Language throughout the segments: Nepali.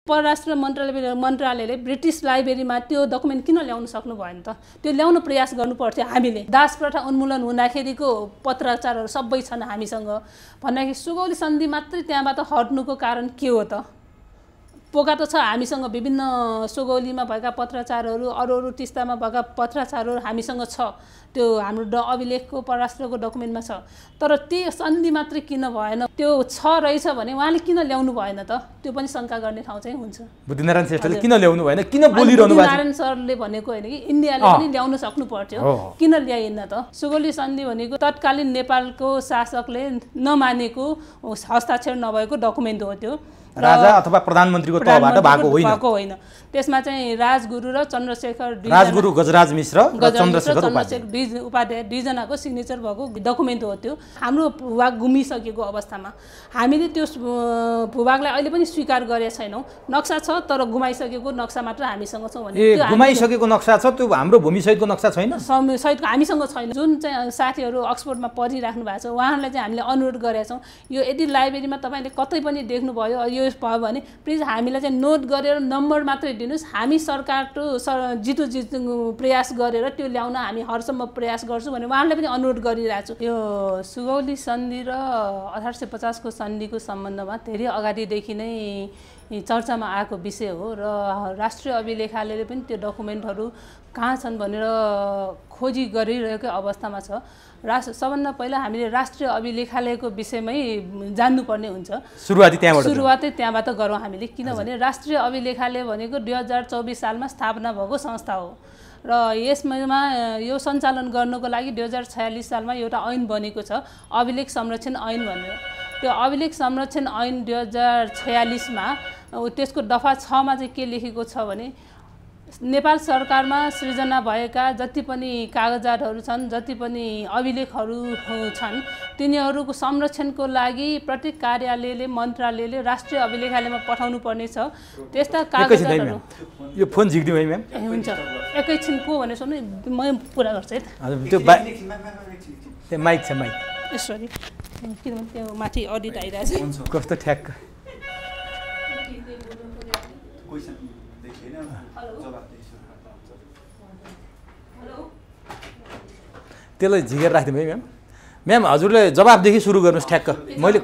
परराष्ट्र मन्त्रालयले ब्रिटिस लाइब्रेरीमा त्यो डकुमेन्ट किन ल्याउन सक्नु भएन त? त्यो ल्याउन प्रयास गर्नुपर्थ्यो हामीले। दास प्रथा उन्मूलन हुँदाखेरिको पत्राचारहरू सबै छन् हामीसँग भन्दाखेरि सुगौली सन्धि मात्रै त्यहाँबाट हट्नुको कारण के हो त? पोका त छ हामीसँग विभिन्न सुगौलीमा भएका पत्राचारहरू, अरू टिस्टामा भएका पत्राचारहरू हामीसँग छ, त्यो हाम्रो अभिलेखको परराष्ट्रको डकुमेन्टमा छ। तर त्यो सन्धि मात्रै किन भएन? त्यो छ रहेछ भने उहाँले किन ल्याउनु भएन त? त्यो पनि शङ्का गर्ने ठाउँ चाहिँ हुन्छ। बुद्धिनारायण श्रेष्ठले किन ल्याउनु भएन, किन बोलिरहनु भएको? बुद्धिनारायण सरले भनेको होइन कि इन्डियाले पनि ल्याउन सक्नु पर्थ्यो, किन ल्याएन त? सुगौली सन्धि भनेको तत्कालीन नेपालको शासकले नमानेको, हस्ताक्षर नभएको डकुमेन्ट हो त्यो। राजा अथवा प्रधानमन्त्रीको तहबाट भएको होइन। त्यसमा चाहिँ राजगुरु र चन्द्रशेखर, राजगुरु गजराज मिश्र र चन्द्रशेखर उपाध्याय दुईजनाको सिग्नेचर भएको डकुमेन्ट हो त्यो। हाम्रो भूभाग गुमिसकेको अवस्थामा हामीले त्यो भूभागलाई अहिले पनि स्वीकार गरेका छैनौँ। नक्सा छ तर गुमाइसकेको नक्सा मात्र हामीसँग छ भने गुमाइसकेको नक्सा छ, त्यो हाम्रो भूमि सहितको नक्सा छैन, सहितको हामीसँग छैन। जुन चाहिँ साथीहरू अक्सफोर्डमा पढिराख्नु भएको छ उहाँहरूलाई चाहिँ हामीले अनुरोध गरेका छौँ, यो यदि लाइब्रेरीमा तपाईँले कतै पनि देख्नुभयो यो भयो भने प्लिज हामीलाई चाहिँ नोट गरेर नम्बर मात्रै दिनुहोस्। हामी सरकारको जितु प्रयास गरेर त्यो ल्याउन हामी हरसम्म प्रयास गर्छौँ भने उहाँलाई पनि अनुरोध गरिरहेको छु। यो सुगौली सन्धि र 1850 को सन्धिको सम्बन्धमा धेरै अगाडिदेखि नै चर्चामा आएको विषय हो र राष्ट्रिय अभिलेखालयले पनि त्यो डकुमेन्टहरू कहाँ छन् भनेर खोजी गरिरहेको अवस्थामा छ। सबभन्दा पहिला हामीले राष्ट्रिय अभिलेखालयको विषयमै जान्नुपर्ने हुन्छ। सुरुवातै त्यहाँबाट गरौँ हामीले, किनभने राष्ट्रिय अभिलेखालय भनेको 2024 सालमा स्थापना भएको संस्था हो र यसमा यो सञ्चालन गर्नको लागि 2046 सालमा एउटा ऐन बनेको छ, अभिलेख संरक्षण ऐन भनेर। त्यो अभिलेख संरक्षण ऐन 2046 मा त्यसको दफा 6 मा चाहिँ के लेखेको छ भने नेपाल सरकारमा सृजना भएका जति पनि कागजातहरू छन्, जति पनि अभिलेखहरू छन्, तिनीहरूको संरक्षणको लागि प्रत्येक कार्यालयले, मन्त्रालयले राष्ट्रिय अभिलेखालयमा पठाउनु पर्ने छ। त्यस्ता कागजातहरू यो फोन झिक्दिउँ है म्याम? हुन्छ, एकैछिन को भने सुन्नु म पुरा गर्छु है त। त्यो माइक छ, माइक सरी, किनभने त्यो माथि अडिट आइरहेछ। कस्तो ठ्याक्क त्यसलाई झिकेर राखिदिउँ है म्याम? म्याम हजुरले जवाबदेखि सुरु गर्नुहोस् ठ्याक्क। मैले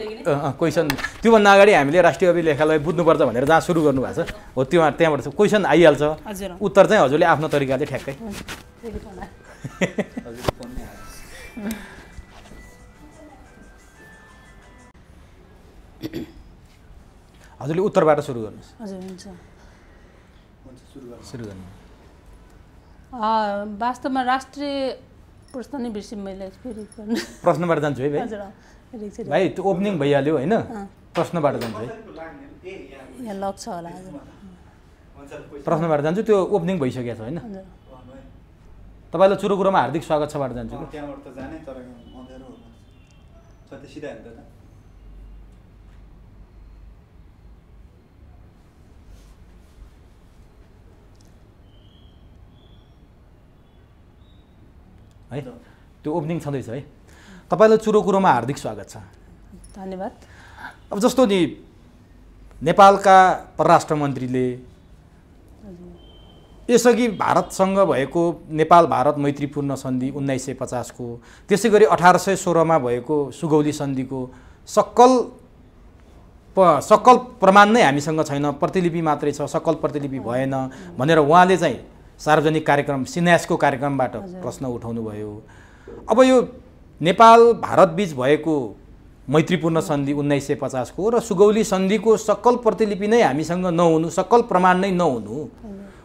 क्वेसन त्योभन्दा अगाडि हामीले राष्ट्रिय अभिलेखालय बुझ्नुपर्छ भनेर जहाँ सुरु गर्नुभएको छ हो त्यहाँबाट क्वेसन आइहाल्छ, उत्तर चाहिँ हजुरले आफ्नो तरिकाले ठ्याक्कै। हजुरले उत्तरबाट सुरु गर्नुहोस्। हजुर हुन्छ, सुरु गर्नु। वास्तवमा राष्ट्रिय प्रश्न नै बिर्सिम मैले, फेरि प्रश्नबाट जान्छु है भाइ। भाइ त्यो ओपनिङ भइहाल्यो होइन, प्रश्नबाट जान्छु है। यहाँ लक छ होला, प्रश्नबाट जान्छु, त्यो ओपनिङ भइसकेको छ होइन। तपाईँलाई सुरु कुरोमा हार्दिक स्वागत छबाट जान्छु। है त्यो ओपनिङ छँदैछ है। तपाईँलाई चुरो कुरोमा हार्दिक स्वागत छ। धन्यवाद। अब जस्तो नि नेपालका परराष्ट्र मन्त्रीले यसअघि भारतसँग भएको नेपाल भारत मैत्रीपूर्ण सन्धि 1950 को, त्यसै गरी 1816 मा भएको सुगौली सन्धिको सक्कल प्रमाण नै हामीसँग छैन, प्रतिलिपि मात्रै छ, सक्कल प्रतिलिपि भएन भनेर उहाँले चाहिँ सार्वजनिक कार्यक्रम सिन्यासको कार्यक्रमबाट प्रश्न उठाउनु भयो। अब यो नेपाल भारत बीच भएको मैत्रीपूर्ण सन्धि 1950 को र सुगौली सन्धिको सक्कल प्रतिलिपि नै हामीसँग नहुनु, सक्कल प्रमाण नै नहुनु,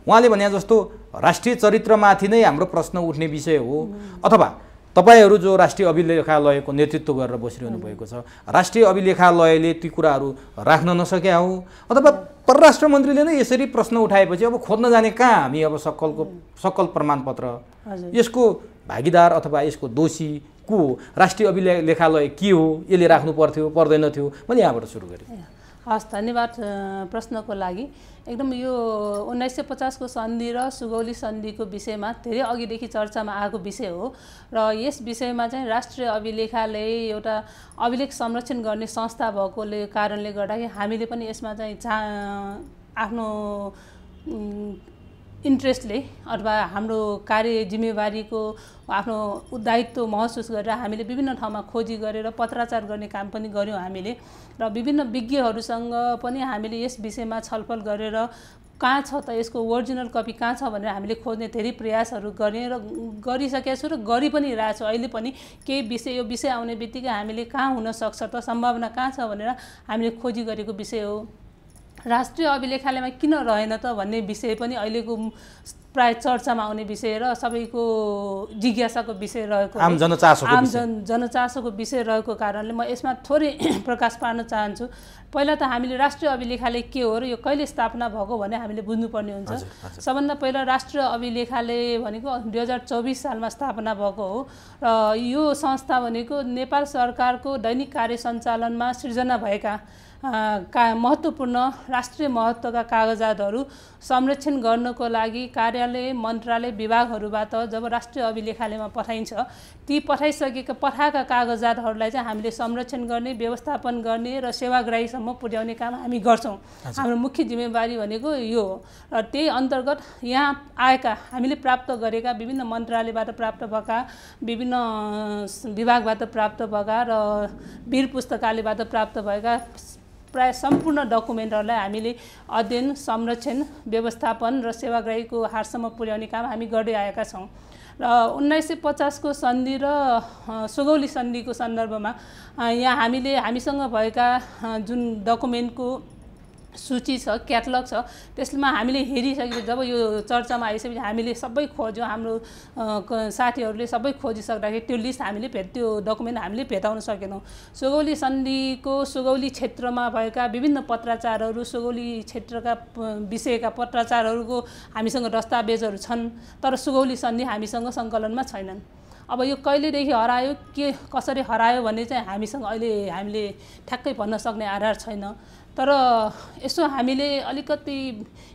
उहाँले भने जस्तो राष्ट्रिय चरित्रमाथि नै हाम्रो प्रश्न उठ्ने विषय हो, अथवा तपाईहरू जो राष्ट्रिय अभिलेखालयको नेतृत्व गरेर बसिरहनु भएको छ, राष्ट्रिय अभिलेखालयले ती कुराहरू राख्न नसक्या हो, अथवा परराष्ट्र मन्त्रीले नै यसरी प्रश्न उठाएपछि अब खोज्न जाने कहाँ हामी? अब सक्कल प्रमाणपत्र, यसको भागीदार अथवा यसको दोषी को हो? राष्ट्रिय अभिलेखालय के हो? यसले राख्नु पर्थ्यो पर्दैन थियो? मैले यहाँबाट सुरु गरेँ। हस्, धन्यवाद प्रश्नको लागि। एकदम यो 1950 को सन्धि र सुगौली सन्धिको विषयमा धेरै अघिदेखि चर्चामा आएको विषय हो र यस विषयमा चाहिँ राष्ट्रिय अभिलेखालय एउटा अभिलेख संरक्षण गर्ने संस्था भएकोले कारणले गर्दाखेरि हामीले पनि यसमा चाहिँ आफ्नो इन्ट्रेस्टले अथवा हाम्रो कार्य जिम्मेवारीको आफ्नो दायित्व महसुस गरेर हामीले विभिन्न ठाउँमा खोजी गरेर पत्राचार गर्ने काम पनि गऱ्यौँ हामीले र विभिन्न विज्ञहरूसँग पनि हामीले यस विषयमा छलफल गरेर कहाँ छ त यसको ओरिजिनल कपी कहाँ छ भनेर हामीले खोज्ने धेरै प्रयासहरू गरेँ र गरिसकेका छु र गरि पनि रहेछु। अहिले पनि केही यो विषय आउने बित्तिकै हामीले कहाँ हुनसक्छ त सम्भावना कहाँ छ भनेर हामीले खोजी गरेको विषय हो। राष्ट्रिय अभिलेखालयमा किन रहेन त भन्ने विषय पनि अहिलेको प्राय चर्चामा आउने विषय र सबैको जिज्ञासाको विषय रहेको आम जनचासोको विषय रहेको कारणले म यसमा थोरै प्रकाश पार्न चाहन्छु। पहिला त हामीले राष्ट्रिय अभिलेखालय के हो र यो कहिले स्थापना भएको भने हामीले बुझ्नुपर्ने हुन्छ। सबभन्दा पहिला राष्ट्रिय अभिलेखालय भनेको 2024 सालमा स्थापना भएको हो र यो संस्था भनेको नेपाल सरकारको दैनिक कार्य सञ्चालनमा सृजना भएका महत्त्वपूर्ण राष्ट्रिय महत्त्वका कागजातहरू संरक्षण गर्नको लागि कार्यालय मन्त्रालय विभागहरूबाट जब राष्ट्रिय अभिलेखालयमा पठाइन्छ ती पठाएका कागजातहरूलाई चाहिँ हामीले संरक्षण गर्ने व्यवस्थापन गर्ने र सेवाग्राहीसम्म पुर्याउने काम हामी गर्छौँ। हाम्रो मुख्य जिम्मेवारी भनेको यो हो र त्यही अन्तर्गत यहाँ आएका हामीले प्राप्त गरेका विभिन्न मन्त्रालयबाट प्राप्त भएका विभिन्न विभागबाट प्राप्त भएका र वीर पुस्तकालयबाट प्राप्त भएका प्राय सम्पूर्ण डकुमेन्टहरूलाई हामीले अध्ययन संरक्षण व्यवस्थापन र सेवाग्राहीको हातसम्म पुर्याउने काम हामी गर्दै आएका छौँ र 1950 को सन्धि र सुगौली सन्धिको सन्दर्भमा यहाँ हामीसँग भएका जुन डकुमेन्टको सूची छ क्याटलग छ त्यसमा हामीले हेरिसकेपछि जब यो चर्चामा आइसकेपछि हामीले सबै खोज्यौँ। हाम्रो साथीहरूले सबै खोजिसक्दाखेरि त्यो लिस्ट हामीले त्यो डकुमेन्ट हामीले भेटाउन सकेनौँ। सुगौली सन्धिको सुगौली क्षेत्रमा भएका विभिन्न पत्राचारहरू सुगौली क्षेत्रका विषयका पत्राचारहरूको हामीसँग दस्तावेजहरू छन् तर सुगौली सन्धि हामीसँग सङ्कलनमा छैनन्। अब यो कहिलेदेखि हरायो के कसरी हरायो भन्ने चाहिँ हामीले ठ्याक्कै भन्न सक्ने आधार छैन। तर यसो हामीले अलिकति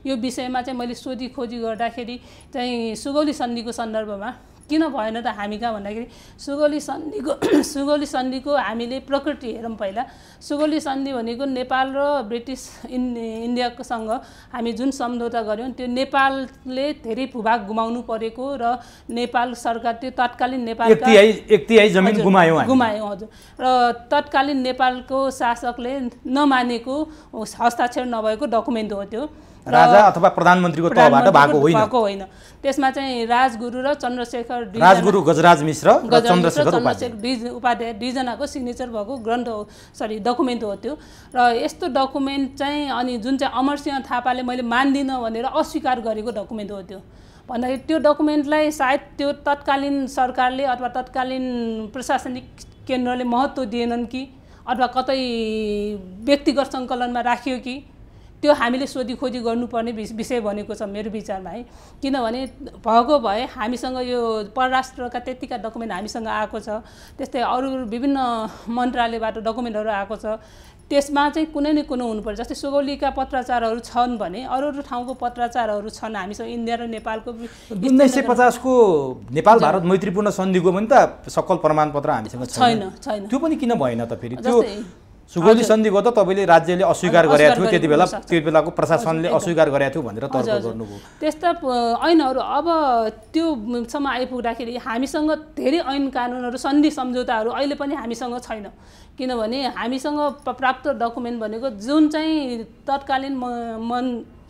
यो विषयमा चाहिँ मैले सोधी खोजी गर्दाखेरि चाहिँ सुगौली सन्धिको सन्दर्भमा किन भएन त हामी कहाँ भन्दाखेरि सुगौली सन्धिको हामीले प्रकृति हेरौँ। पहिला सुगौली सन्धि भनेको नेपाल र ब्रिटिस इन्डियासँग हामी जुन सम्झौता गऱ्यौँ त्यो नेपालले धेरै भूभाग गुमाउनु परेको र नेपाल सरकार त्यो तत्कालीन नेपालका एक तिहाई जमिन गुमायौँ हजुर र तत्कालीन नेपालको शासकले नमानेको हस्ताक्षर नभएको डकुमेन्ट हो त्यो राजा अथवा प्रधानमन्त्रीको तहबाट भएको होइन। त्यसमा चाहिँ राजगुरु र चन्द्रशेखर राजगुरु गजराज मिश्र र चन्द्रशेखर उपाध्याय दुईजनाको सिग्नेचर भएको डकुमेन्ट हो त्यो र यस्तो डकुमेन्ट चाहिँ अनि जुन चाहिँ अमरसिंह थापाले मैले मान्दिनँ भनेर अस्वीकार गरेको डकुमेन्ट हो त्यो भन्दाखेरि त्यो डकुमेन्टलाई सायद त्यो तत्कालीन सरकारले अथवा तत्कालीन प्रशासनिक केन्द्रले महत्त्व दिएनन् कि अथवा कतै व्यक्तिगत सङ्कलनमा राखियो कि त्यो हामीले सोधी खोजी गर्नुपर्ने विषय बनेको छ मेरो विचारमा है। किनभने भएको भए हामीसँग यो परराष्ट्रका त्यतिका डकुमेन्ट हामीसँग आएको छ त्यस्तै अरू विभिन्न मन्त्रालयबाट डकुमेन्टहरू आएको छ त्यसमा चाहिँ कुनै न कुनै हुनुपर्छ। जस्तै सुगौलीका पत्राचारहरू छन् भने अरू ठाउँको पत्राचारहरू छन् हामीसँग इन्डिया र नेपालको 1950 को नेपाल भारत मैत्रीपूर्ण सन्धिको पनि त सकल प्रमाणपत्र हामीसँग छैन। त्यो पनि किन भएन त फेरि त्यो सुगौली सन्धिको त तपाईँले राज्यले अस्वीकार गरेको थियो त्यो बेलाको प्रशासनले अस्वीकार गरेको थियो भनेर तर्क गर्नुभयो। त्यस्ता ऐनहरू अब त्योसम्म आइपुग्दाखेरि हामीसँग धेरै ऐन कानुनहरू सन्धि सम्झौताहरू अहिले पनि हामीसँग छैन। किनभने हामीसँग प्राप्त डकुमेन्ट भनेको जुन चाहिँ तत्कालीन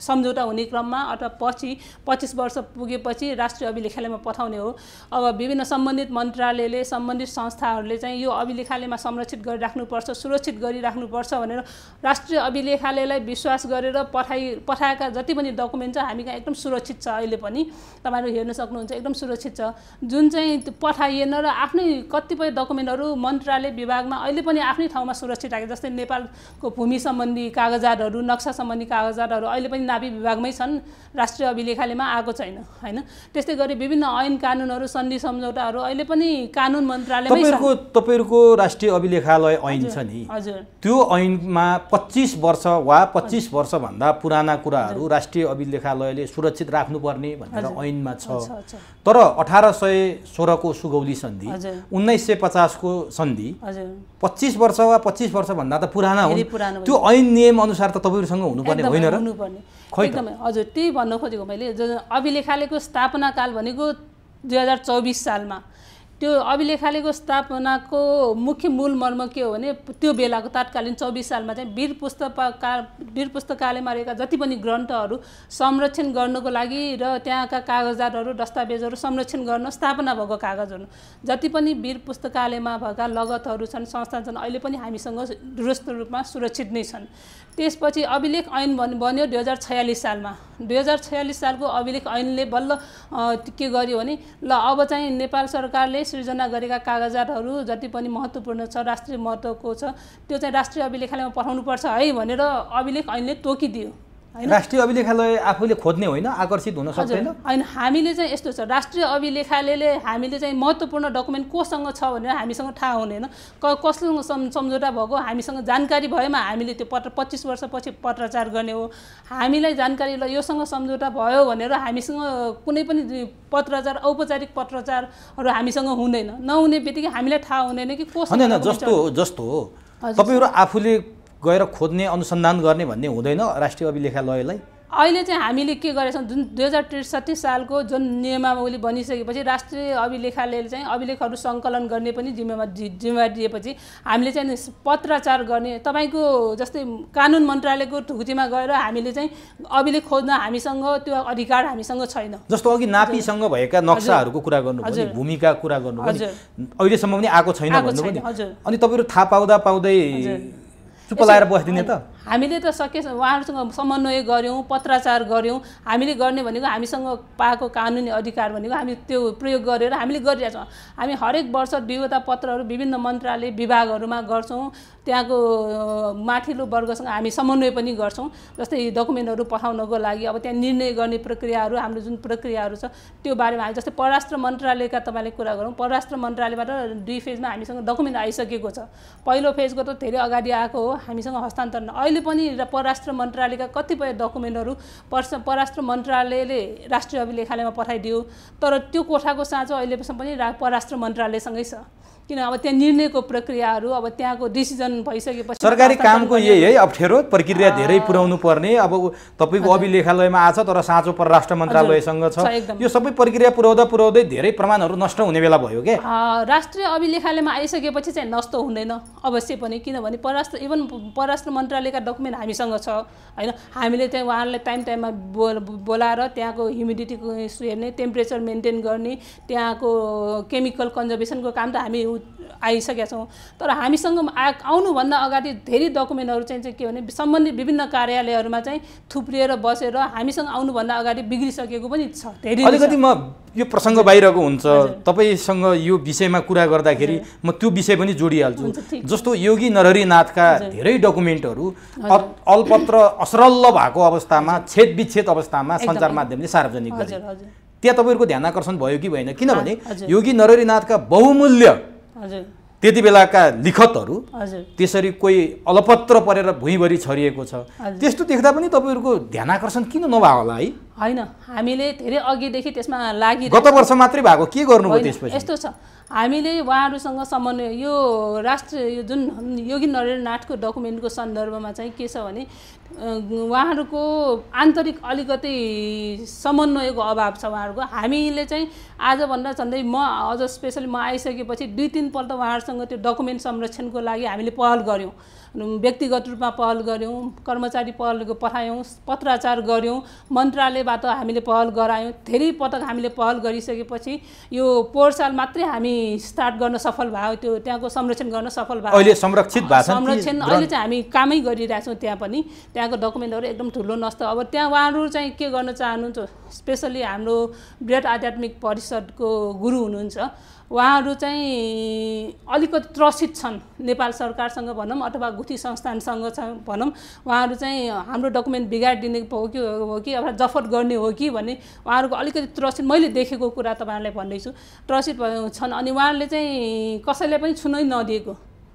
सम्झौता हुने क्रममा अथवा पछि 25 वर्ष पुगेपछि राष्ट्रिय अभिलेखालयमा पठाउने हो। अब विभिन्न सम्बन्धित मन्त्रालयले सम्बन्धित संस्थाहरूले चाहिँ यो अभिलेखालयमा संरक्षित गरिराख्नुपर्छ सुरक्षित गरिराख्नुपर्छ भनेर राष्ट्रिय अभिलेखालयलाई विश्वास गरेर पठाएका जति पनि डकुमेन्ट छ हामी कहाँ एकदम सुरक्षित छ। अहिले पनि तपाईँहरू हेर्न सक्नुहुन्छ एकदम सुरक्षित छ। जुन चाहिँ पठाइएन र आफ्नै कतिपय डकुमेन्टहरू मन्त्रालय विभागमा अहिले पनि आफ्नै ठाउँमा सुरक्षित राखे जस्तै नेपालको भूमि सम्बन्धी कागजातहरू नक्सा सम्बन्धी कागजातहरू अहिले पनि नापी विभागमै छन् राष्ट्रिय अभिलेखालयमा आएको छैन हैन। त्यस्तै गरी विभिन्न ऐन कानुनहरू सन्धि सम्झौताहरू अहिले पनि कानुन मन्त्रालयमै छन्। तपाईहरुको राष्ट्रिय अभिलेखालय ऐन छ नि त्यो ऐनमा 25 वर्ष वा 25 वर्ष भन्दा पुराना कुराहरू राष्ट्रिय अभिलेखालयले सुरक्षित राख्नुपर्ने भनेर ऐनमा छ। तर 1816 को सुगौली सन्धि 1950 को सन्धि 25 वर्ष वा 25 वर्ष भन्दा त पुराना हो। त्यो ऐन नियम अनुसार त तपाईहरुसँग हुनुपर्ने होइन र? एकदमै हजुर त्यही भन्न खोजेको मैले। अभिलेखालयको स्थापना काल भनेको 2024 सालमा। त्यो अभिलेखालयको स्थापनाको मुख्य मूल मर्म के हो भने त्यो बेलाको तत्कालीन 24 सालमा चाहिँ वीर पुस्तकालयमा रहेका जति पनि ग्रन्थहरू संरक्षण गर्नको लागि र त्यहाँका कागजातहरू दस्तावेजहरू संरक्षण गर्न स्थापना भएको कागजहरू जति पनि वीर पुस्तकालयमा भएका लगतहरू छन् संस्था छन् अहिले पनि हामीसँग दूरस्थ रूपमा सुरक्षित नै छन्। त्यसपछि अभिलेख ऐन बन्यो 2046 सालमा। 2046 सालको अभिलेख ऐनले बल्ल के गर्यो भने ल अब चाहिँ नेपाल सरकारले सृजना गरेका कागजातहरू जति पनि महत्त्वपूर्ण छ राष्ट्रिय महत्त्वको छ त्यो चाहिँ राष्ट्रिय अभिलेखालयमा पठाउनुपर्छ है भनेर अभिलेख ऐनले तोकिदियो। राष्ट्रिय अभिलेखालय आफूले खोज्ने होइन, आकर्षित हुन सक्दैन होइन। हामीले चाहिँ यस्तो छ राष्ट्रिय अभिलेखालयले हामीले चाहिँ महत्त्वपूर्ण डकुमेन्ट कोसँग छ भनेर हामीसँग थाहा हुँदैन, कससँग सम्झौता भएको हामीसँग जानकारी भएमा हामीले त्यो 25 वर्षपछि पत्राचार गर्ने हो। हामीलाई जानकारी ल योसँग सम्झौता भयो भनेर हामीसँग कुनै पनि पत्राचार औपचारिक पत्राचारहरू हामीसँग हुँदैन। नहुने बित्तिकै हामीलाई थाहा हुँदैन कि कोसँग जस्तो तपाईँहरू आफूले गएर खोज्ने अनुसन्धान गर्ने भन्ने हुँदैन राष्ट्रिय अभिलेखालयलाई। अहिले चाहिँ हामीले के गरेछौँ जुन 2063 सालको जुन नियमावली बनिसकेपछि राष्ट्रिय अभिलेखालयले चाहिँ अभिलेखहरू सङ्कलन गर्ने पनि जिम्मेवारी दिएपछि हामीले चाहिँ पत्राचार गर्ने तपाईँको जस्तै कानुन मन्त्रालयको ढुकुटीमा गएर हामीले चाहिँ अभिलेख खोज्न हामीसँग त्यो अधिकार हामीसँग छैन। जस्तो अघि नापीसँग भएका नक्साहरूको कुरा गर्नुभयो, भूमिका कुरा गर्नुभयो, अहिलेसम्म पनि आएको छैन भन्नुभयो नि। अनि तपाईँहरू थाहा पाउँदै चुप लाएर बस्दिने त? हामीले त उहाँहरूसँग समन्वय गऱ्यौँ, पत्राचार गऱ्यौँ। हामीले गर्ने भनेको हामीसँग पाएको कानुनी अधिकार भनेको हामी त्यो प्रयोग गरेर हामीले गरिरहेछौँ। हामी हरेक वर्ष विविधता पत्रहरू विभिन्न मन्त्रालय विभागहरूमा गर्छौँ। त्यहाँको माथिल्लो वर्गसँग हामी समन्वय पनि गर्छौँ। जस्तै डकुमेन्टहरू पठाउनको लागि अब त्यहाँ निर्णय गर्ने प्रक्रियाहरू हाम्रो जुन प्रक्रियाहरू छ त्यो बारेमा हामी जस्तै परराष्ट्र मन्त्रालयका तपाईँले कुरा गरौँ, परराष्ट्र मन्त्रालयबाट 2 फेजमा हामीसँग डकुमेन्ट आइसकेको छ। पहिलो फेजको त धेरै अगाडि आएको हो, हामीसँग हस्तान्तरण अहिले पनि परराष्ट्र मन्त्रालयका कतिपय डकुमेन्टहरू परराष्ट्र मन्त्रालयले राष्ट्रिय अभिलेखालयमा पठाइदियो, तर त्यो कोठाको साँचो अहिलेसम्म पनि परराष्ट्र मन्त्रालयसँगै छ। किन अब त्यहाँ निर्णयको प्रक्रियाहरू अब त्यहाँको डिसिजन भइसकेपछि सरकारी कामको यही है अप्ठ्यारो प्रक्रिया धेरै पुर्याउनु पर्ने। अब तपाईँको अभिलेखालयमा आछ तर साँचो परराष्ट्र मन्त्रालयसँग छ, यो सबै प्रक्रिया पुर्याउँदै धेरै प्रमाणहरू नष्ट हुने बेला भयो के? राष्ट्रिय अभिलेखालयमा आइसकेपछि चाहिँ नष्ट हुँदैन अवश्य पनि, किनभने परराष्ट्र मन्त्रालयका डकुमेन्ट हामीसँग छ होइन। हामीले चाहिँ उहाँहरूलाई टाइममा बोलाएर त्यहाँको ह्युमिडिटीको हेर्ने, टेम्परेचर मेन्टेन गर्ने, त्यहाँको केमिकल कन्जर्भेसनको काम त हामी आइसकेका छौँ। तर हामीसँग आउनुभन्दा अगाडि धेरै डकुमेन्टहरू चाहिँ के भने सम्बन्धित विभिन्न कार्यालयहरूमा चाहिँ थुप्रिएर बसेर हामीसँग आउनुभन्दा अगाडि बिग्रिसकेको पनि छ धेरै। अलिकति म यो प्रसङ्ग बाहिरको हुन्छ, तपाईँसँग यो विषयमा कुरा गर्दाखेरि म त्यो विषय पनि जोडिहाल्छु। जस्तो योगी नरहरिनाथका धेरै डकुमेन्टहरू अलपत्र असरल्ल भएको अवस्थामा, छेदविच्छेद अवस्थामा सञ्चार माध्यमले सार्वजनिक गरे। त्यहाँ तपाईँहरूको ध्यान आकर्षण भयो कि भएन? किनभने योगी नरहरिनाथका बहुमूल्य त्यति बेलाका लिखतहरू त्यसरी कोही अलपत्र परेर भुइँभरि छरिएको छ। त्यस्तो देख्दा पनि तपाईँहरूको ध्यान आकर्षण किन नभयो होला है? होइन, हामीले धेरै अघिदेखि त्यसमा लागि गत वर्ष मात्रै भएको, के गर्नुभयो त्यसपछि? यस्तो छ, हामीले उहाँहरूसँग समन्वय यो राष्ट्रिय जुन योगी नरहरिनाथको डकुमेन्टको सन्दर्भमा चाहिँ के छ भने उहाँहरूको आन्तरिक अलिकति समन्वयको अभाव छ उहाँहरूको। हामीले चाहिँ आजभन्दा झन्डै म अझ स्पेसली म आइसकेपछि 2-3 पल्ट उहाँहरूसँग त्यो डकुमेन्ट संरक्षणको लागि हामीले पहल गऱ्यौँ, व्यक्तिगत रूपमा पहल गऱ्यौँ, कर्मचारी पहल पठायौँ, पत्राचार गऱ्यौँ, मन्त्रालयबाट हामीले पहल गरायौँ। धेरै पटक हामीले पहल गरिसकेपछि यो पोहोर साल मात्रै हामी स्टार्ट गर्न सफल भयो, त्यो त्यहाँको संरक्षण गर्न सफल भयो। अहिले संरक्षित भएको संरक्षण अहिले चाहिँ हामी कामै गरिरहेछौँ। त्यहाँ पनि त्यहाँको डकुमेन्टहरू एकदम ठुलो नष्ट। अब त्यहाँ उहाँहरू चाहिँ के गर्न चाहनुहुन्छ, स्पेसली हाम्रो बृहत आध्यात्मिक परिषदको गुरु हुनुहुन्छ, उहाँहरू चाहिँ अलिकति त्रसित छन् नेपाल सरकारसँग भनौँ अथवा गुठी संस्थानसँग भनौँ। उहाँहरू चाहिँ हाम्रो डकुमेन्ट बिगाडिदिने हो कि अथवा जफत गर्ने हो कि भन्ने उहाँहरूको अलिकति त्रसित, मैले देखेको कुरा तपाईँहरूलाई भन्दैछु, त्रसित छन्। अनि उहाँहरूले चाहिँ कसैलाई पनि छुनै नदिएको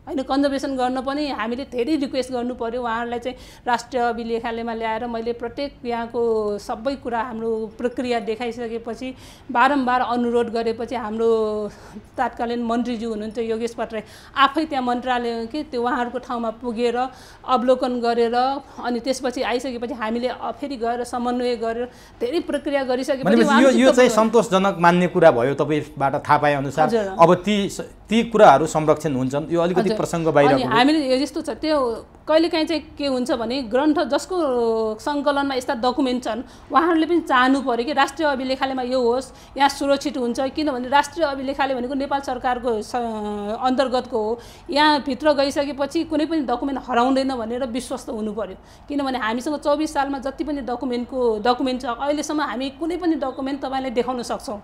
होइन कन्जर्भेसन गर्न पनि हामीले धेरै रिक्वेस्ट गर्नु पर्यो उहाँहरूलाई चाहिँ राष्ट्रिय अभिलेखालयमा ल्याएर मैले प्रत्येक यहाँको सबै कुरा हाम्रो प्रक्रिया देखाइसकेपछि बारम्बार अनुरोध गरेपछि हाम्रो तात्कालीन मन्त्रीज्यू हुनुहुन्थ्यो योगेश भट्टराई आफै त्यहाँ मन्त्रालय के त्यो उहाँहरूको ठाउँमा पुगेर अवलोकन गरेर अनि त्यसपछि आइसकेपछि हामीले फेरि गएर समन्वय गरेर धेरै प्रक्रिया गरिसकेपछि यो चाहिँ सन्तोषजनक मान्ने कुरा भयो तपाईँबाट थाहा पाए अनुसार अब ती कुराहरू संरक्षण हुन्छन् यो अलिकति प्रसङ्ग बाहिर हामीले यस्तो छ त्यो कहिलेकाहीँ चाहिँ के हुन्छ भने ग्रन्थ जसको सङ्कलनमा यस्ता डकुमेन्ट छन् उहाँहरूले पनि चाहनु पर्यो कि राष्ट्रिय अभिलेखालयमा यो होस् यहाँ सुरक्षित हुन्छ किनभने राष्ट्रिय अभिलेखालय भनेको नेपाल सरकारको अन्तर्गतको हो यहाँ भित्र गइसकेपछि कुनै पनि डकुमेन्ट हराउँदैन भनेर विश्वस्त हुनु पर्यो किनभने हामीसँग 24 सालमा जति पनि डकुमेन्ट छ अहिलेसम्म हामी कुनै पनि डकुमेन्ट तपाईँलाई देखाउन सक्छौँ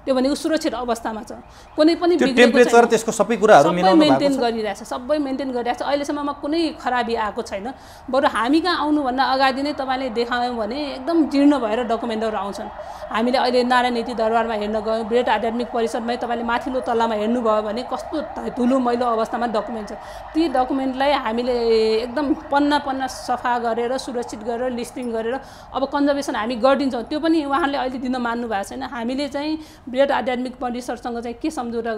त्यो भनेको सुरक्षित अवस्थामा छ कुनै पनि टेम्परेचर त्यसको सबै कुराहरू मेन्टेन गरिरहेछ सबै मेन्टेन गरिरहेछ अहिलेसम्ममा कुनै खराबी आएको छैन बरु हामी कहाँ आउनुभन्दा अगाडि नै तपाईँले देखायौँ भने एकदम जीर्ण भएर डकुमेन्टहरू आउँछन् हामीले अहिले नारायण नीति दरबारमा हेर्न गयौँ बृहत आध्यात्मिक परिषदमै तपाईँले माथिल्लो तल्लामा हेर्नुभयो भने कस्तो धुलो मैलो अवस्थामा डकुमेन्ट छ ती डकुमेन्टलाई हामीले एकदम पन्ना सफा गरेर सुरक्षित गरेर लिस्टिङ गरेर अब कन्जर्भेसन हामी गरिदिन्छौँ त्यो पनि उहाँहरूले अहिले दिन मान्नु भएको छैन हामीले चाहिँ बृहत आध्यात्मिक परिषदसँग चाहिँ के सम्झौता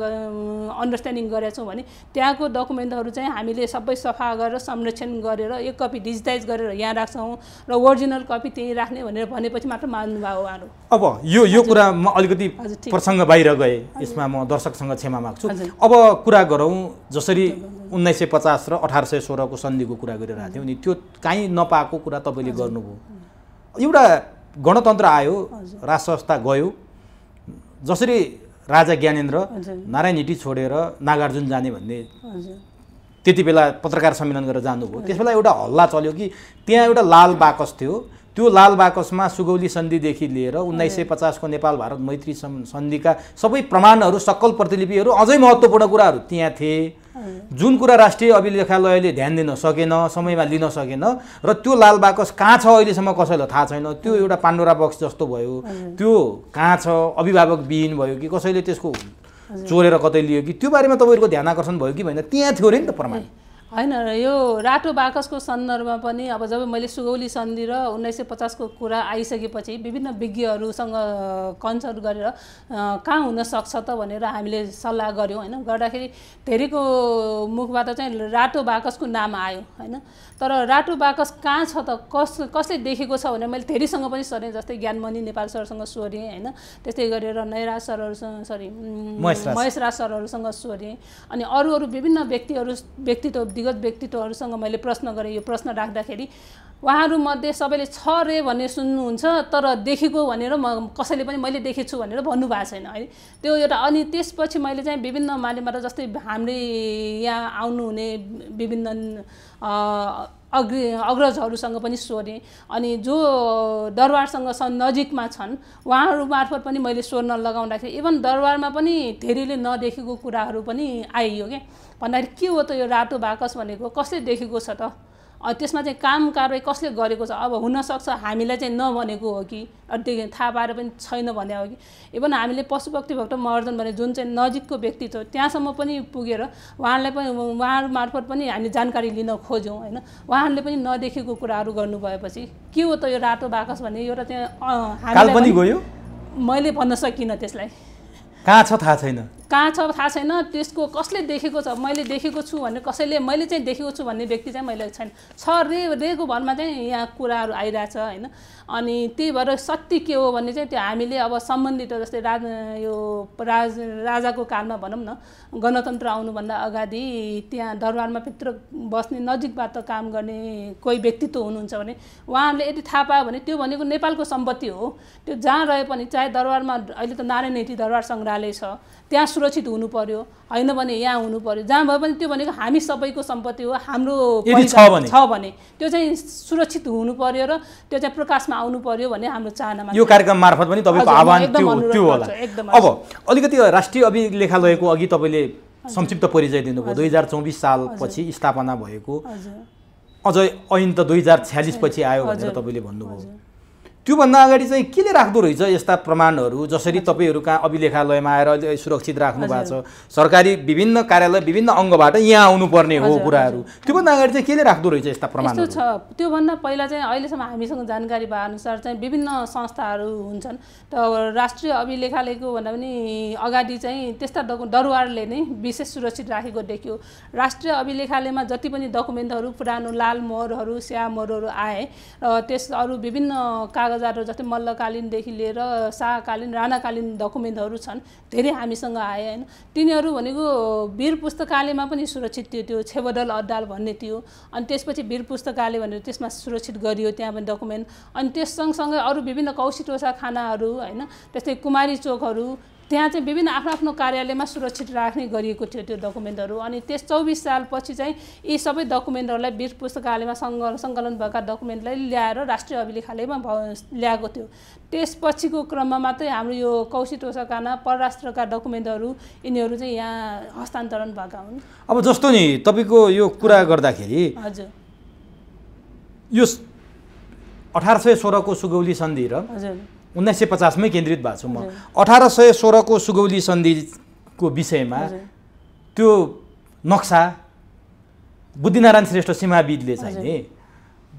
अन्डरस्ट्यान्डिङ गरेका छौँ भने त्यहाँको डकुमेन्टहरू चाहिँ हामीले सबै सफा गरेर संरक्षण गरेर एक कपी डिजिटाइज गरेर यहाँ राख्छौँ र ओरिजिनल कपी त्यही राख्ने भनेर भनेपछि मात्र मान्नुभयो उहाँहरू अब यो कुरा म अलिकति प्रसङ्ग बाहिर गएँ यसमा म दर्शकसँग क्षमा माग्छु अब कुरा गरौँ जसरी 1950 र 1816 को सन्धिको कुरा गरिरहेको थियौँ नि त्यो काहीँ नपाएको कुरा तपाईँले गर्नुभयो एउटा गणतन्त्र आयो राज संस्था गयो जसरी राजा ज्ञानेन्द्र नारायण हिटी छोडेर नागार्जुन जाने भन्ने त्यति बेला पत्रकार सम्मेलन गरेर जानुभयो त्यसबेला एउटा हल्ला चल्यो कि त्यहाँ एउटा लाल बाकस थियो त्यो लाल बाकसमा सुगौली सन्धिदेखि लिएर 1950 को नेपाल भारत मैत्री सन्धिका सबै प्रमाणहरू सक्कल प्रतिलिपिहरू अझै महत्त्वपूर्ण कुराहरू त्यहाँ थिए जुन कुरा राष्ट्रिय अभिलेखालयले ध्यान दिन सकेन समयमा लिन सकेन र त्यो लाल बाकस कहाँ छ अहिलेसम्म कसैलाई थाहा छैन त्यो एउटा पाण्डोरा बक्स जस्तो भयो त्यो कहाँ छ अभिभावक विहीन भयो कि कसैले त्यसको चोरेर कतै लियो कि त्यो बारेमा तपाईँहरूको ध्यान आकर्षण भयो कि भएन त्यहाँ थियो अरे नि त प्रमाण होइन यो रातो बाकसको सन्दर्भमा पनि अब जब मैले सुगौली सन्धि र 1950 को कुरा आइसकेपछि विभिन्न विज्ञहरूसँग कन्सल्ट गरेर कहाँ हुन सक्छ त भनेर हामीले सल्लाह गऱ्यौँ होइन गर्दाखेरि धेरैको मुखबाट चाहिँ रातो बाकसको नाम आयो होइन तर रातो बाकस कहाँ छ त कसले देखेको छ भनेर मैले धेरैसँग पनि सोधेँ जस्तै ज्ञानमणि नेपाल सरसँग सोधेँ होइन त्यस्तै गरेर नयराज सरहरूसँग महेश राज सरहरूसँग सोधेँ अनि अरू विभिन्न व्यक्तित्व विगत व्यक्तित्वहरूसँग मैले प्रश्न गरेँ यो प्रश्न राख्दाखेरि उहाँहरूमध्ये सबैले छ रे भन्ने सुन्नुहुन्छ तर देखेको भनेर कसैले पनि मैले देखेको छु भनेर भन्नुभएको छैन है त्यो एउटा अनि त्यसपछि मैले चाहिँ विभिन्न माध्यमबाट जस्तै हाम्रै यहाँ आउनुहुने विभिन्न अग्रजहरूसँग पनि सोधेँ अनि जो दरबारसँग नजिकमा छन् उहाँहरू मार्फत पनि मैले सोध्न लगाउँदाखेरि इभन दरबारमा पनि धेरैले नदेखेको कुराहरू पनि आइयो क्या भन्दाखेरि के हो त यो रातो बाकस भनेको कसले देखेको छ त त्यसमा चाहिँ काम कारवाही कसले गरेको छ अब हुनसक्छ हामीलाई चाहिँ नभनेको हो कि थाहा पाएर पनि छैन भने हो कि इभन हामीले पशुपति भक्त महर्जन भने जुन चाहिँ नजिकको व्यक्ति छ त्यहाँसम्म पनि पुगेर उहाँहरू मार्फत पनि हामी जानकारी लिन खोज्यौँ होइन उहाँहरूले पनि नदेखेको कुराहरू गर्नुभएपछि के हो त यो रातो बाकस भन्ने एउटा चाहिँ मैले भन्न सकिनँ त्यसलाई कहाँ छ थाहा छैन त्यसको कसले देखेको छ मैले देखेको छु भने कसैले मैले चाहिँ देखेको छु भन्ने व्यक्ति चाहिँ मैले छैन छ रेको भरमा चाहिँ यहाँ कुराहरू आइरहेछ होइन अनि त्यही भएर सत्य के हो भन्ने चाहिँ त्यो हामीले अब सम्बन्धित जस्तै राजाको कालमा भनौँ न गणतन्त्र आउनुभन्दा अगाडि त्यहाँ दरबारमा भित्र बस्ने नजिकबाट काम गर्ने कोही व्यक्तित्व हुनुहुन्छ भने उहाँहरूले यदि थाहा पायो भने त्यो भनेको नेपालको सम्पत्ति हो त्यो जहाँ रहे पनि चाहे दरबारमा अहिले त नारायण हिटी दरबार सङ्ग्रहालय छ त्यहाँ सुरक्षित हुनु पर्यो होइन भने यहाँ हुनु पर्यो जहाँ भए पनि त्यो भनेको हामी सबैको सम्पत्ति हो हाम्रो छ भने त्यो चाहिँ सुरक्षित हुनु पर्यो र त्यो चाहिँ प्रकाशमा आउनु पर्यो भन्ने हाम्रो चाहनामा यो कार्यक्रम मार्फत पनि तपाईँको आह्वान त्यो होला अब अलिकति राष्ट्रिय अभिलेखालयको अघि तपाईँले संक्षिप्त परिचय दिनुभयो 2024 सालपछि स्थापना भएको अझ ऐन त 2046 पछि आयो भनेर तपाईँले भन्नुभयो त्योभन्दा अगाडि चाहिँ केले राख्दो रहेछ यस्ता प्रमाणहरू, जसरी तपाईँहरू कहाँ अभिलेखालयमा आएर अहिले सुरक्षित राख्नु भएको छ, सरकारी विभिन्न कार्यालय विभिन्न अङ्गबाट यहाँ आउनुपर्ने हो कुराहरू, त्योभन्दा अगाडि चाहिँ केले राख्दो रहेछ यस्ता प्रमाणहरू? यस्तो छ, त्योभन्दा पहिला चाहिँ अहिलेसम्म हामीसँग जानकारी भएअनुसार चाहिँ विभिन्न संस्थाहरू हुन्छन्। त राष्ट्रिय अभिलेखालयको भन्दा पनि अगाडि चाहिँ त्यस्ता दरबारले नै विशेष सुरक्षित राखेको देखियो। राष्ट्रिय अभिलेखालयमा जति पनि डकुमेन्टहरू, पुरानो लाल मोहरहरू, स्या मोहरहरू आए र त्यस अरू विभिन्न कागजातहरू जस्तै मल्लकालीनदेखि लिएर शाहकालीन, राणाकालीन डकुमेन्टहरू छन्, धेरै हामीसँग आए होइन। तिनीहरू भनेको वीर पुस्तकालयमा पनि सुरक्षित थियो, त्यो छेबडल अड्डाल भन्ने थियो। अनि त्यसपछि वीर पुस्तकालय भनेर त्यसमा सुरक्षित गरियो त्यहाँ पनि डकुमेन्ट। अनि त्यस सँगसँगै अरू विभिन्न कौशिटोसा खानाहरू होइन, त्यस्तै कुमारी चोकहरू, त्यहाँ चाहिँ विभिन्न आफ्नो आफ्नो कार्यालयमा सुरक्षित राख्ने गरिएको थियो त्यो डकुमेन्टहरू। अनि त्यस 24 सालपछि चाहिँ यी सबै डकुमेन्टहरूलाई वीर पुस्तकालयमा सङ्कलन भएका डकुमेन्टलाई ल्याएर राष्ट्रिय अभिलेखालयमा ल्याएको थियो। त्यसपछिको क्रममा मात्रै हाम्रो यो कौशिटोसा खाना, परराष्ट्रका डकुमेन्टहरू यिनीहरू चाहिँ यहाँ हस्तान्तरण भएका हुन्। अब जस्तो नि तपाईँको यो कुरा गर्दाखेरि हजुर यो 1816 को सुगौली सन्धि र हजुर 1950 मै केन्द्रित भएको छु म। 1816 को सुगौली सन्धिको विषयमा त्यो नक्सा बुद्धिनारायण श्रेष्ठ सीमाविदले चाहिँ नि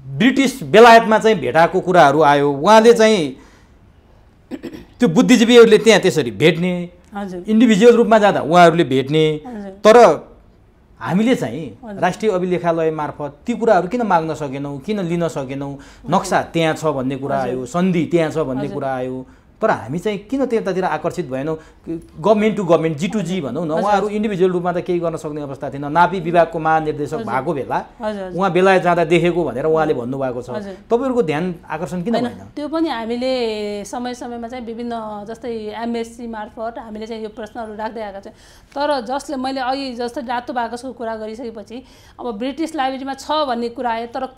ब्रिटिस बेलायतमा चाहिँ भेटाएको कुराहरू आयो। उहाँले चाहिँ त्यो बुद्धिजीवीहरूले त्यहाँ त्यसरी भेट्ने, इन्डिभिजुअल रूपमा जाँदा उहाँहरूले भेट्ने, तर हामीले चाहिँ राष्ट्रिय अभिलेखालय मार्फत ती कुराहरू किन माग्न सकेनौँ, किन लिन सकेनौँ? नक्सा त्यहाँ छ भन्ने कुरा आयो, सन्धि त्यहाँ छ भन्ने कुरा आयो, तर हामी चाहिँ किन त्यतातिर आकर्षित भएनौँ? गभर्मेन्ट टु गभर्मेन्ट, G2G भनौँ न, उहाँहरू इन्डिभिजुअल रूपमा त केही गर्न सक्ने अवस्था थिएन। नापी विभागको महानिर्देशक भएको बेला उहाँ बेलायत जाँदा देखेको भनेर उहाँले भन्नुभएको छ। तपाईँहरूको ध्यान आकर्षण किन भएन? त्यो पनि हामीले समय समयमा चाहिँ विभिन्न जस्तै MSC मार्फत हामीले चाहिँ यो प्रश्नहरू राख्दै आएका छौँ। तर जसले मैले अघि जस्तै रातो बाकसको कुरा गरिसकेपछि अब ब्रिटिस लाइब्रेरीमा छ भन्ने कुरा आयो, तर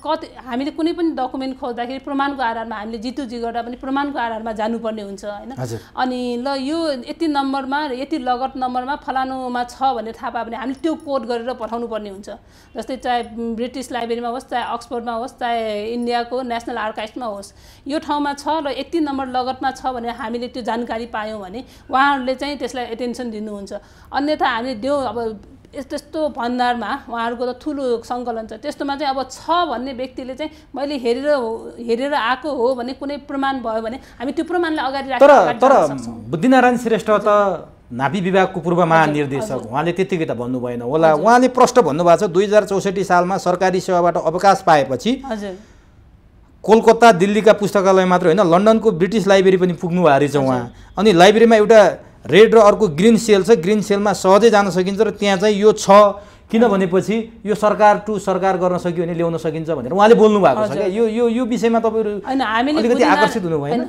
हामीले कुनै पनि डकुमेन्ट खोज्दाखेरि प्रमाणको आधारमा हामीले G2G गर्दा पनि प्रमाणको आधारमा जानुपर्ने हुन्छ हैन। अनि ल यो यति नम्बरमा र यति लगत नम्बरमा फलानुमा छ भनेर थाहा पायो भने हामीले त्यो कोड गरेर पठाउनु पर्ने हुन्छ। जस्तै चाहे ब्रिटिस लाइब्रेरीमा होस्, चाहे अक्सफोर्डमा होस्, चाहे इन्डियाको नेसनल आर्काइभ्समा होस्, यो ठाउँमा छ र यति नम्बर लगतमा छ भनेर हामीले त्यो जानकारी पायौँ भने उहाँहरूले चाहिँ त्यसलाई एटेन्सन दिनुहुन्छ। अन्यथा हामीले त्यो अब त्यस्तो भण्डारमा उहाँहरूको त ठुलो सङ्कलन छ, त्यस्तोमा चाहिँ अब छ भन्ने व्यक्तिले चाहिँ मैले हेरेर आएको हो भने कुनै प्रमाण भयो भने हामी त्यो प्रमाणलाई अगाडि राखेर तर बुद्धिनारायण श्रेष्ठ त नापी विभागको पूर्व महानिर्देशक, उहाँले त्यतिकै त भन्नु भएन होला। उहाँले प्रश्न भन्नुभएको छ 2064 सालमा सरकारी सेवाबाट अवकाश पाएपछि कोलकाता दिल्लीका पुस्तकालय मात्र होइन लन्डनको ब्रिटिस लाइब्रेरी पनि पुग्नु भएको रहेछ उहाँ। अनि लाइब्रेरीमा एउटा रेड र अर्को ग्रिन सेल छ, ग्रिन सेलमा सहजै जान सकिन्छ र त्यहाँ चाहिँ यो छ किन भनेपछि यो सरकार टु सरकार गर्न सक्यो भने ल्याउन सकिन्छ भनेर उहाँले बोल्नु भएको छ क्या। यो विषयमा तपाईहरु हैन हामीले अलिकति आकर्षित हुनु भएन?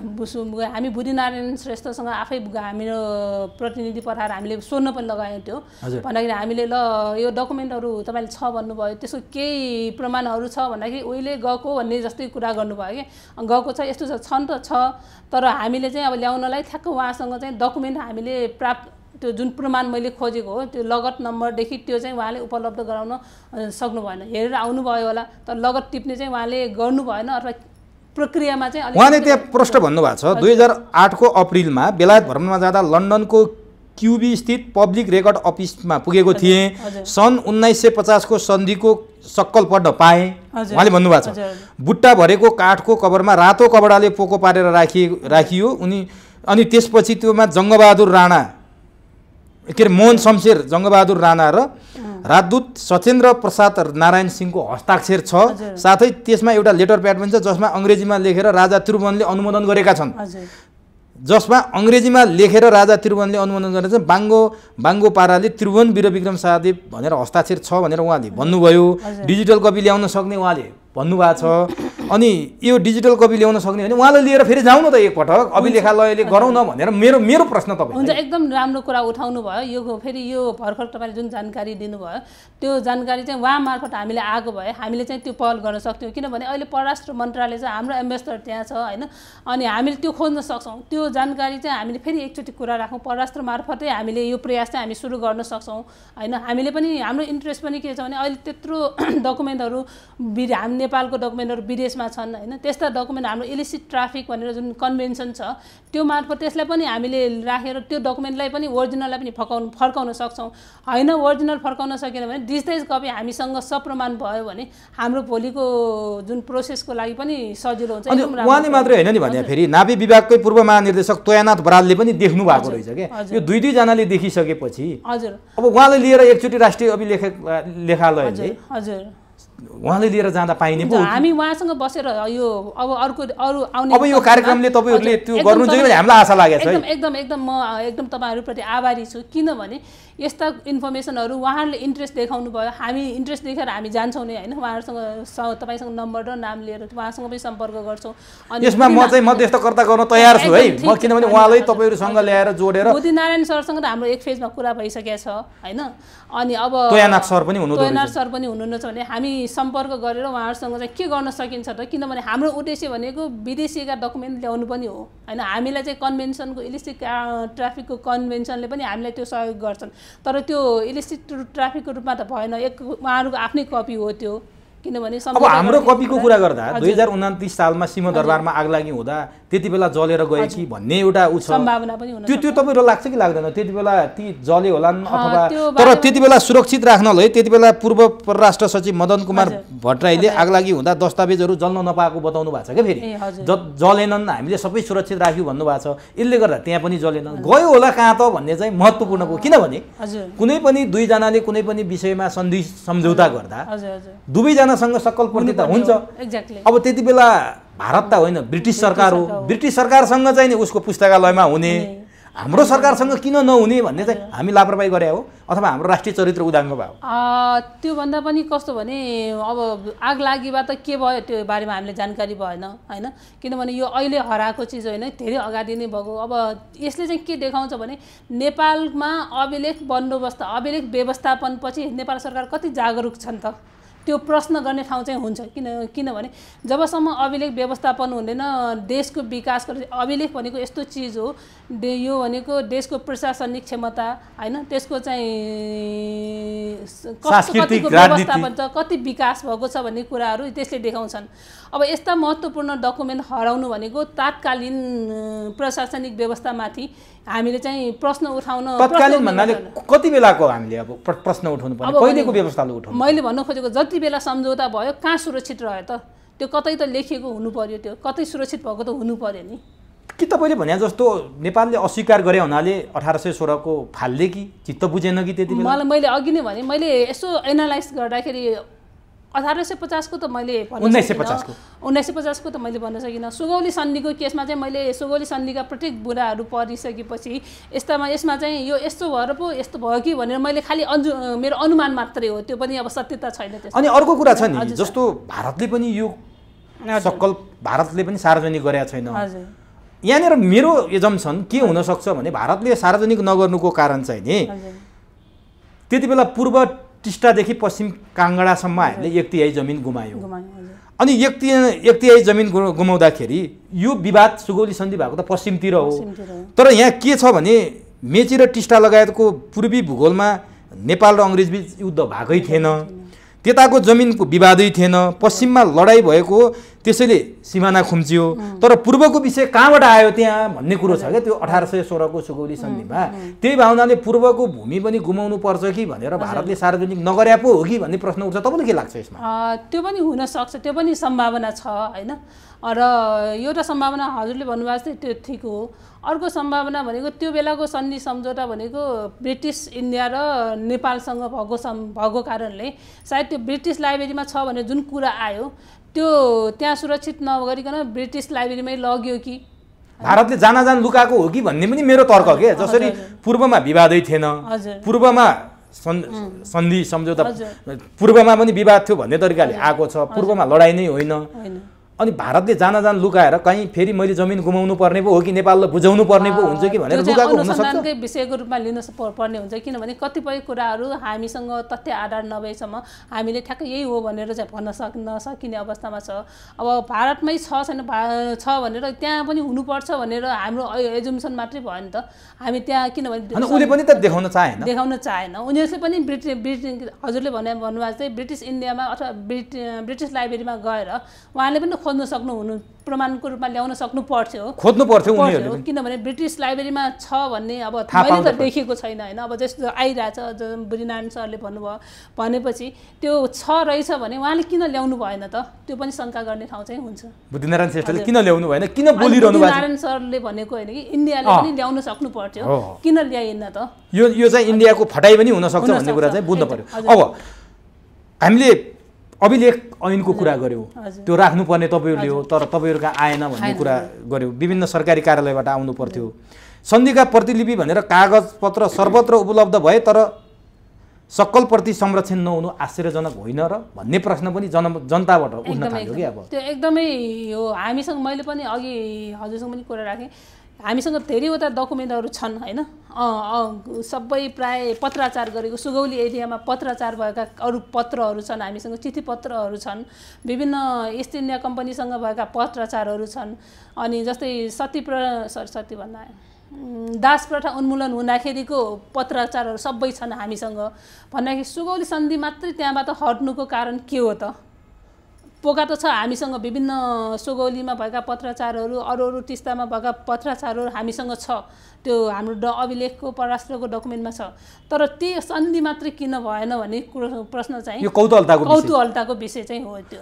हामी बुद्धिनारायण श्रेष्ठसँग आफै हाम्रो प्रतिनिधि पठाएर हामीले सोध्न पनि लगायौं त्यो भन्दाखेरि हामीले ल यो डकुमेन्टहरु तपाईले छ भन्नुभयो, त्यसको केही प्रमाणहरु छ भन्दाखेरि उहिले गएको भन्ने जस्तै कुरा गर्नुभयो के। गएको छ यस्तो छन् त छ, तर हामीले चाहिँ अब ल्याउनलाई ठ्याक्क उहाँसँग चाहिँ डकुमेन्ट हामीले प्राप्त त्यो जुन प्रमाण मैले खोजेको हो त्यो लगत नम्बरदेखि त्यो चाहिँ उहाँले उपलब्ध गराउन सक्नु भएन। हेरेर आउनु भयो होला तर लगत टिप्ने चाहिँ उहाँले गर्नु भएन अथवा प्रक्रियामा चाहिँ उहाँले त्यहाँ प्रश्न भन्नुभएको छ 2008 को अप्रिलमा बेलायत भ्रमणमा जाँदा लन्डनको क्युबी स्थित पब्लिक रेकर्ड अफिसमा पुगेको थिए। सन् 1950 को सन्धिको सक्कल पढ्न पाए उहाँले भन्नुभएको छ। बुट्टा भरेको काठको कभरमा रातो कपडाले पोको पारेर राखियो अनि त्यसपछि त्योमा जङ्गबहादुर राणा के अरे मोहन शमशेर जङ्गबहादुर राणा र राजदूत सत्येन्द्र प्रसाद नारायण सिंहको हस्ताक्षर छ। साथै त्यसमा एउटा लेटर प्याड पनि छ जसमा अङ्ग्रेजीमा लेखेर राजा त्रिभुवनले अनुमोदन गरेका छन्। बाङ्गो पाराले त्रिभुवन वीरविक्रम शाहदेव भनेर हस्ताक्षर छ भनेर उहाँले भन्नुभयो। डिजिटल कपी ल्याउन सक्ने उहाँले भन्नुभएको छ। अनि यो डिजिटल कपी ल्याउन सक्ने भने उहाँले लिएर फेरि जाउँ न त एकपटक अभिलेखालयले गरौँ न भनेर मेरो प्रश्न तपाईँ हुन्छ। एकदम राम्रो कुरा उठाउनु भयो। यो फेरि यो भर्खर तपाईँले जुन जानकारी दिनुभयो त्यो जानकारी चाहिँ उहाँ मार्फत हामीले आएको भए हामीले चाहिँ त्यो पहल गर्न सक्थ्यौँ। किनभने अहिले परराष्ट्र मन्त्रालय चाहिँ हाम्रो एम्बेसडर त्यहाँ छ होइन, अनि हामीले त्यो खोज्न सक्छौँ। त्यो जानकारी चाहिँ हामीले फेरि एकचोटि कुरा राखौँ, परराष्ट्र मार्फतै हामीले यो प्रयास चाहिँ हामी सुरु गर्न सक्छौँ होइन। हामीले पनि हाम्रो इन्ट्रेस्ट पनि के छ भने अहिले त्यत्रो डकुमेन्टहरू हामी नेपालको डकुमेन्टहरू विदेशमा छन् हैन त्यस्ता डकुमेन्ट हाम्रो इलिसिट ट्राफिक भनेर जुन कन्भेन्सन छ त्यो मार्फत त्यसलाई पनि हामीले राखेर त्यो डकुमेन्टलाई पनि ओरिजिनललाई पनि फर्काउन सक्छौँ हैन ओरिजिनल फर्काउन सकेन भने डिजिटाइज कपी हामीसँग सप्रमाण भयो भने हाम्रो भोलिको जुन प्रोसेसको लागि पनि सजिलो हुन्छ अनि उहाँले मात्रै हैन नि भने फेरि नाभी विभागकै पूर्व महानिर्देशक तोयानाथ बरालले पनि देख्नु भएको रहेछ के यो दुई जनाले देखिसकेपछि हजुर अब उहाँले लिएर एकचोटी राष्ट्रिय अभिलेखालयले हजुर उहाँले लिएर जाँदा पाइने पो हामी उहाँसँग बसेर यो अब अरू आउने अब यो कार्यक्रमले तपाईहरुले त्यो गर्नुहुन्छ कि हामीलाई आशा लागेको छ एकदम म एकदम तपाईहरुप्रति आभारी छु किनभने यस्ता इन्फर्मेसनहरु उहाँहरूले इन्ट्रेस्ट देखाउनु भयो हामी इन्ट्रेस्ट देखेर हामी जान्छौँ नि हैन उहाँहरुसँग तपाईसँग नम्बर र नाम लिएर उहाँसँग पनि सम्पर्क गर्छौँ अनि यसमा म चाहिँ मध्यस्थकर्ता गर्न तयार छु है म किनभने उहाँलाई तपाईहरुसँग ल्याएर जोडेर मोदी नारायण सरसँग त हाम्रो एक फेजमा कुरा भइसकेको छ हैन अनि अब तोयानाथ सर पनि हुनुहुन्न तोयानाथ सर पनि हुनुहुन्न भने हामी सम्पर्क गरेर उहाँहरुसँग चाहिँ के गर्न सकिन्छ त किनभने हाम्रो उद्देश्य भनेको विदेशीका डकुमेन्ट ल्याउनु पनि हो हैन हामीलाई चाहिँ कन्भेन्सनको इलिसिट ट्राफिकको कन्भेन्सनले पनि हामीलाई त्यो सहयोग गर्छन् तर त्यो इलिसिट ट्राफिकको रूपमा त भएन एक उहाँहरुको आफ्नै कपी हो त्यो किनभने अब हाम्रो कपीको कुरा गर्दा 2029 सालमा सिंहदरबारमा आगलागी हुँदा त्यति बेला जलेर गए कि भन्ने एउटा उ छ सम्भावना पनि हुन त्यो तपाईहरुलाई लाग्छ कि लाग्दैन त्यति बेला ती जले होलान् अथवा तर त्यति बेला सुरक्षित राख्नलाई त्यति बेला पूर्व परराष्ट्र सचिव मदन कुमार भट्टराईले आगलागी हुँदा दस्तावेजहरु जल्न नपाएको बताउनु भएको छ के फेरि जलेनन् हामीले सबै सुरक्षित राख्यौ भन्नु भएको छ यसले गर्दा त्यहाँ पनि जलेनन् गयो होला कहाँ त भन्ने चाहिँ महत्त्वपूर्ण हो किनभने कुनै पनि दुई जनाले कुनै पनि विषयमा सन्धि सम्झौता गर्दा दुवै जनासँग सक्कलपूर्ति त हुन्छ अब त्यति बेला भारत त होइन ब्रिटिस सरकार हो ब्रिटिस सरकारसँग चाहिँ नि उसको पुस्तकालयमा हुने हाम्रो सरकारसँग किन नहुने भन्ने चाहिँ हामी लापरवाही गरे हो अथवा हाम्रो राष्ट्रिय चरित्र उदाङ्ग भयो त्यो भन्दा पनि कस्तो भने अब आग लागिबा त के भयो त्यो बारेमा हामीले जानकारी भएन हैन किनभने यो अहिले हराएको चिज होइन धेरै अगाडि नै भएको अब यसले चाहिँ के देखाउँछ भने नेपालमा अभिलेख बन्दोबस्त अभिलेख व्यवस्थापन पछि नेपाल सरकार कति जागरुक छन् त त्यो प्रश्न गर्ने ठाउँ चाहिँ हुन्छ किनभने जबसम्म अभिलेख व्यवस्थापन हुँदैन देशको विकासको अभिलेख भनेको यस्तो चिज हो यो भनेको देशको प्रशासनिक क्षमता हैन त्यसको चाहिँ कतिको व्यवस्थापन छ कति विकास भएको छ भन्ने कुराहरू त्यसले देखाउँछन् अब यस्ता महत्त्वपूर्ण डकुमेन्ट हराउनु भनेको तात्कालीन प्रशासनिक व्यवस्थामाथि हामीले चाहिँ प्रश्न उठाउन तत्कालीन भन्नाले कति बेलाको हामीले अब प्रश्न उठाउनु पर्ने कहिलेको व्यवस्थाले उठाउनु मैले भन्न खोजेको जति बेला सम्झौता भयो कहाँ सुरक्षित रह्यो त त्यो कतै त लेखिएको हुनु पर्यो त्यो कतै सुरक्षित भएको त हुनु पर्यो नि कि तपाईले भने जस्तो नेपालले अस्वीकार गरे हुनाले 1816 को फाल्ले कि चित्त बुझेन कि त्यति बेला मैले अघि नै भने मैले यसो एनालाइज गर्दाखेरि 1850 को त मैले 1950 को त मैले भन्न सकिनँ सुगौली सन्धिको केसमा चाहिँ मैले सुगौली सन्धिका प्रत्येक बुराहरू परिसकेपछि यसमा चाहिँ यो यस्तो भएर पो यस्तो भयो कि भनेर मैले खालि मेरो अनुमान मात्रै हो त्यो पनि अब सत्यता छैन त्यसमा अनि अर्को कुरा छ नि जस्तो भारतले पनि यो सक्कल भारतले पनि सार्वजनिक गरेका छैन यहाँनिर मेरो एजम्पसन के हुन सक्छ भने भारतले सार्वजनिक नगर्नुको कारण चाहिँ नि त्यति बेला पूर्व टिस्टादेखि पश्चिम काङ्गडासम्म हामीले 1/3 जमिन गुमायौँ अनि 1/3 जमिन गुमाउँदाखेरि यो विवाद सुगौली सन्धि भएको त पश्चिमतिर हो तर यहाँ के छ भने मेची र टिस्टा लगायतको पूर्वी भूगोलमा नेपाल र अंग्रेज बीच युद्ध भएकै थिएन त्यताको जमिनको विवादै थिएन पश्चिममा लडाई भएको त्यसैले सिमाना खुम्चियो तर पूर्वको विषय कहाँबाट आयो त्यहाँ भन्ने कुरो छ के त्यो 1816 को सुगौली सन्धिमा त्यही भावनाले पूर्वको भूमि पनि गुमाउनु पर्छ कि भनेर भारतले सार्वजनिक नगर्या पो हो कि भन्ने प्रश्न उठ्छ तपाईलाई के लाग्छ यसमा त्यो पनि हुन सक्छ त्यो पनि सम्भावना छ हैन र एउटा सम्भावना हजुरले भन्नुभएको थियो त्यो ठिक हो अर्को सम्भावना भनेको त्यो बेलाको सन्धि सम्झौता भनेको ब्रिटिस इन्डिया र नेपालसँग भएको कारणले सायद त्यो ब्रिटिस लाइब्रेरीमा छ भने जुन कुरा आयो त्यो त्यहाँ सुरक्षित नगरिकन ब्रिटिस लाइब्रेरीमै लग्यो कि भारतले जान लुकाएको हो कि भन्ने पनि मेरो तर्क के जसरी पूर्वमा विवादै थिएन पूर्वमा सन्धि सम्झौता पूर्वमा पनि विवाद थियो भन्ने तरिकाले आएको छ पूर्वमा लडाई नै होइन अनि भारतले जान लुकाएर कहीँ फेरि मैले जमिन गुमाउनु पर्ने पो हो कि नेपाललाई बुझाउनु पर्ने पो हुन्छ कि भनेर लुकाएको हुन सक्छ। अनुसन्धानकै विषयको रूपमा लिन पर्ने हुन्छ, किनभने कतिपय कुराहरू हामीसँग तथ्य आधार नभएसम्म हामीले ठ्याक्कै यही हो भनेर चाहिँ भन्न नसकिने अवस्थामा छ। अब भारतमै छैन भनेर त्यहाँ पनि हुनुपर्छ भनेर हाम्रो एजुम्सन मात्रै भयो नि त। हामी त्यहाँ किनभने उसले पनि त देखाउन चाहेन। उनीहरूले पनि हजुरले भन्नुभएको चाहिँ ब्रिटिस इन्डियामा अथवा ब्रिटिस लाइब्रेरीमा गएर उहाँले पनि खोज्न सक्नुहुनु प्रमाणको रूपमा ल्याउन सक्नु पर्थ्यो, खोज्नु पर्थ्यो उनीहरूले, किनभने ब्रिटिस लाइब्रेरीमा छ भन्ने अब मैले त देखेको छैन होइन। अब जस्तो आइरहेछ बुद्धिनारायण सरले भन्नुभयो भनेपछि त्यो छ रहेछ भने उहाँले किन ल्याउनु भएन त, त्यो पनि शङ्का गर्ने ठाउँ चाहिँ हुन्छ। बुद्धिनारायण श्रेष्ठले किन ल्याउनु भएन, किन बोलिरहनु भएको? बुद्धिनारायण सरले भनेको होइन कि इन्डियाले पनि ल्याउन सक्नु पर्थ्यो, किन ल्याइएन त? यो चाहिँ इन्डियाको फटाइ पनि हुनसक्छ भन्ने कुरा चाहिँ बुझ्नु पर्यो। अब हामीले अभिलेख ऐनको कुरा गऱ्यौँ, त्यो राख्नुपर्ने तपाईँहरूले हो, तर तपाईँहरू कहाँ आएन भन्ने कुरा गऱ्यौँ। विभिन्न सरकारी कार्यालयबाट आउनु पर्थ्यो। सन्धिका प्रतिलिपि भनेर कागजपत्र सर्वत्र उपलब्ध भए तर सक्कल प्रति संरक्षण नहुनु आश्चर्यजनक होइन र भन्ने प्रश्न पनि जनताबाट उठ्न थाल्यो कि। अब त्यो एकदमै हो। हामीसँग मैले पनि अघि हजुरसँग पनि कुरा राखेँ, हामीसँग धेरैवटा डकुमेन्टहरू छन् होइन। सबै प्राय पत्राचार गरेको सुगौली एरियामा पत्राचार भएका अरू पत्रहरू छन्, हामीसँग चिठी पत्रहरू छन्, विभिन्न इस्ट इन्डिया कम्पनीसँग भएका पत्राचारहरू छन्। अनि जस्तै सती भन्दा दास प्रथा उन्मूलन हुँदाखेरिको पत्राचारहरू सबै छन् हामीसँग। भन्दाखेरि सुगौली सन्धि मात्रै त्यहाँबाट हट्नुको कारण के हो त? पोका त छ हामीसँग विभिन्न सुगौलीमा भएका पत्राचारहरू, अरू तिस्तामा भएका पत्राचारहरू हामीसँग छ, त्यो हाम्रो अभिलेखको परराष्ट्रको डकुमेन्टमा छ। तर ती सन्धि मात्रै किन भएन भन्ने प्रश्न चाहिँ यो कौतूहलताको विषय चाहिँ हो त्यो।